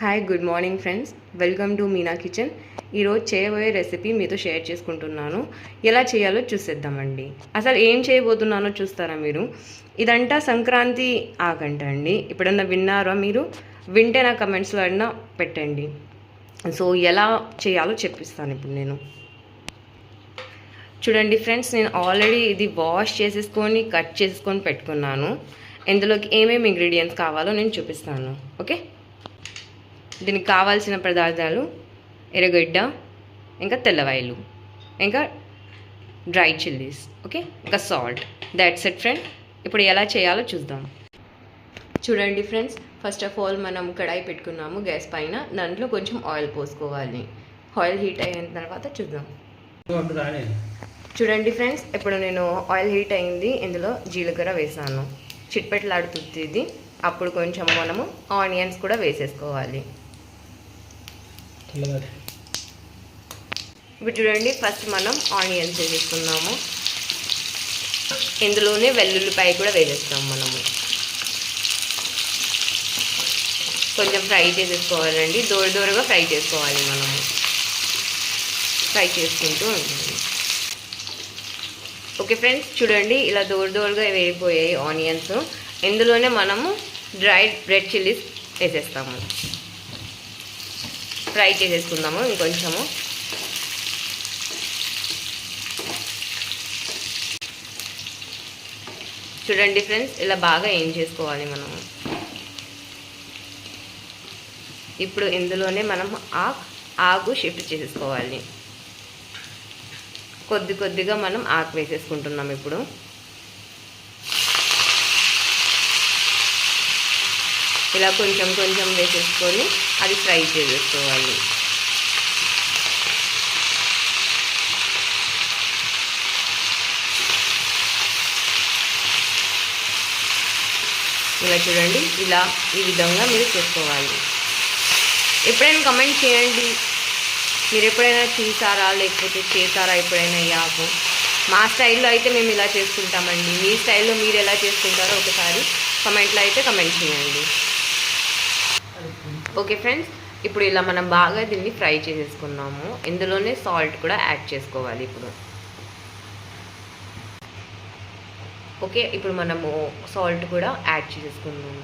Hi good morning friends, welcome to Meena kitchen. ఈరోజు చేయబోయే recipe మీతో షేర్ చేసుకుంటున్నాను. ఎలా చేయాలో చూసేద్దామండి. అసలు ఏం చేయబోతున్నానో చూస్తారా మీరు? ఇదంతా సంక్రాంతి ఆకంట అండి. ఎప్పుడన్నా విన్నారా మీరు? వింటే నా కమెంట్స్లో అయినా పెట్టండి. సో ఎలా చేయాలో చెప్పిస్తాను ఇప్పుడు నేను. చూడండి ఫ్రెండ్స్, నేను ఆల్రెడీ ఇది వాష్ చేసేసుకొని కట్ చేసుకొని పెట్టుకున్నాను. ఇందులోకి ఏమేమి ఇంగ్రీడియంట్స్ కావాలో నేను చూపిస్తాను. ఓకే, దీనికి కావాల్సిన పదార్థాలు ఎర్రగడ్డ, ఇంకా తెల్లవాయలు, ఇంకా డ్రై చిల్లీస్, ఓకే, ఇంకా సాల్ట్. That's it friend. ఇప్పుడు ఎలా చేయాలో చూద్దాం. చూడండి ఫ్రెండ్స్, ఫస్ట్ ఆఫ్ ఆల్ మనం కడాయి పెట్టుకున్నాము గ్యాస్ పైన. దాంట్లో కొంచెం ఆయిల్ పోసుకోవాలి. ఆయిల్ హీట్ అయిన తర్వాత చూద్దాం. చూడండి ఫ్రెండ్స్, ఇప్పుడు నేను ఆయిల్ హీట్ అయింది. ఇందులో జీలకర్ర వేసాను. చిట్పెట్లాడుతుంది ఇది. అప్పుడు కొంచెం మనము ఆనియన్స్ కూడా వేసేసుకోవాలి. ఇప్పుడు చూడండి, ఫస్ట్ మనం ఆనియన్స్ వేసేసుకున్నాము. ఇందులోనే వెల్లుల్లిపాయ కూడా వేసేస్తాము. మనము కొంచెం ఫ్రై చేసేసుకోవాలండి. దూరగా ఫ్రై చేసుకోవాలి. మనము ఫ్రై చేసుకుంటూ ఉంటుంది. ఓకే ఫ్రెండ్స్, చూడండి ఇలా దూరగా వేగిపోయాయి ఆనియన్స్. ఇందులోనే మనము డ్రై రెడ్ చిల్లీస్ వేసేస్తాము. ఫ్రై చేసేసుకుందాము ఇంకొంచెము. చూడండి ఫ్రెండ్స్, ఇలా బాగా ఏం చేసుకోవాలి మనము. ఇప్పుడు ఇందులోనే మనం ఆకు షిఫ్ట్ చేసేసుకోవాలి. కొద్దిగా మనం ఆకు వేసేసుకుంటున్నాం. ఇప్పుడు ఇలా కొంచెం వేసేసుకొని అది ఫ్రై చేసేసుకోవాలి. ఇలా చూడండి, ఇలా ఈ విధంగా మీరు చేసుకోవాలి. ఎప్పుడైనా కమెంట్ చేయండి, మీరు ఎప్పుడైనా చూసారా లేకపోతే చేసారా ఎప్పుడైనా ఈ ఆకు. మా స్టైల్లో అయితే మేము ఇలా చేసుకుంటామండి. మీ స్టైల్లో మీరు ఎలా చేసుకుంటారో ఒకసారి కమెంట్లో అయితే కమెంట్ చేయండి. ఓకే ఫ్రెండ్స్, ఇప్పుడు ఇలా మనం బాగా దీన్ని ఫ్రై చేసేసుకున్నాము. ఇందులోనే సాల్ట్ కూడా యాడ్ చేసుకోవాలి ఇప్పుడు. ఓకే, ఇప్పుడు మనము సాల్ట్ కూడా యాడ్ చేసేసుకున్నాము.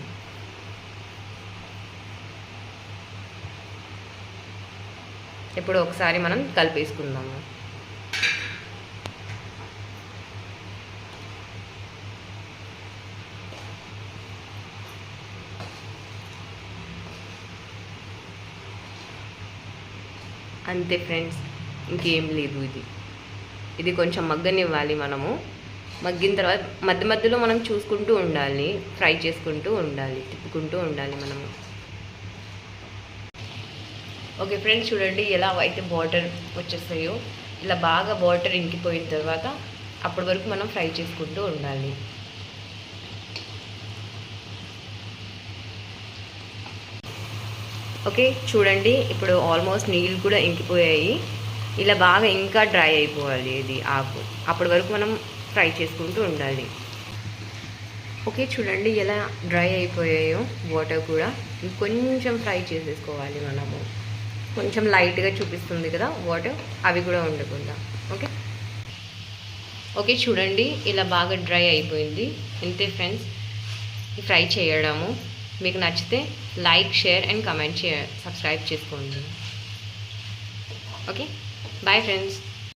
ఇప్పుడు ఒకసారి మనం కలిపేసుకుందాము. అంతే ఫ్రెండ్స్, ఇంకేం లేదు. ఇది కొంచెం మగ్గనివ్వాలి. మనము మగ్గిన తర్వాత మధ్యలో మనం చూసుకుంటూ ఉండాలి, ఫ్రై చేసుకుంటూ ఉండాలి, తిప్పుకుంటూ ఉండాలి మనము. ఓకే ఫ్రెండ్స్, చూడండి ఎలా అయితే వాటర్ వచ్చేస్తాయో. ఇలా బాగా వాటర్ ఇంకిపోయిన తర్వాత అప్పటి వరకు మనం ఫ్రై చేసుకుంటూ ఉండాలి. ఓకే చూడండి, ఇప్పుడు ఆల్మోస్ట్ నీళ్ళు కూడా ఇంకిపోయాయి. ఇలా బాగా ఇంకా డ్రై అయిపోవాలి ఇది ఆకు. అప్పటి వరకు మనం ఫ్రై చేసుకుంటూ ఉండాలి. ఓకే చూడండి ఎలా డ్రై అయిపోయాయో వాటర్ కూడా. కొంచెం ఫ్రై చేసేసుకోవాలి మనము. కొంచెం లైట్గా చూపిస్తుంది కదా వాటర్, అవి కూడా ఉండకుండా. ఓకే చూడండి, ఇలా బాగా డ్రై అయిపోయింది. ఇంతే ఫ్రెండ్స్ ఈ ఫ్రై చేయడము. మీకు నచ్చితే like, share and comment subscribe చేసుకోండి. Okay, bye friends.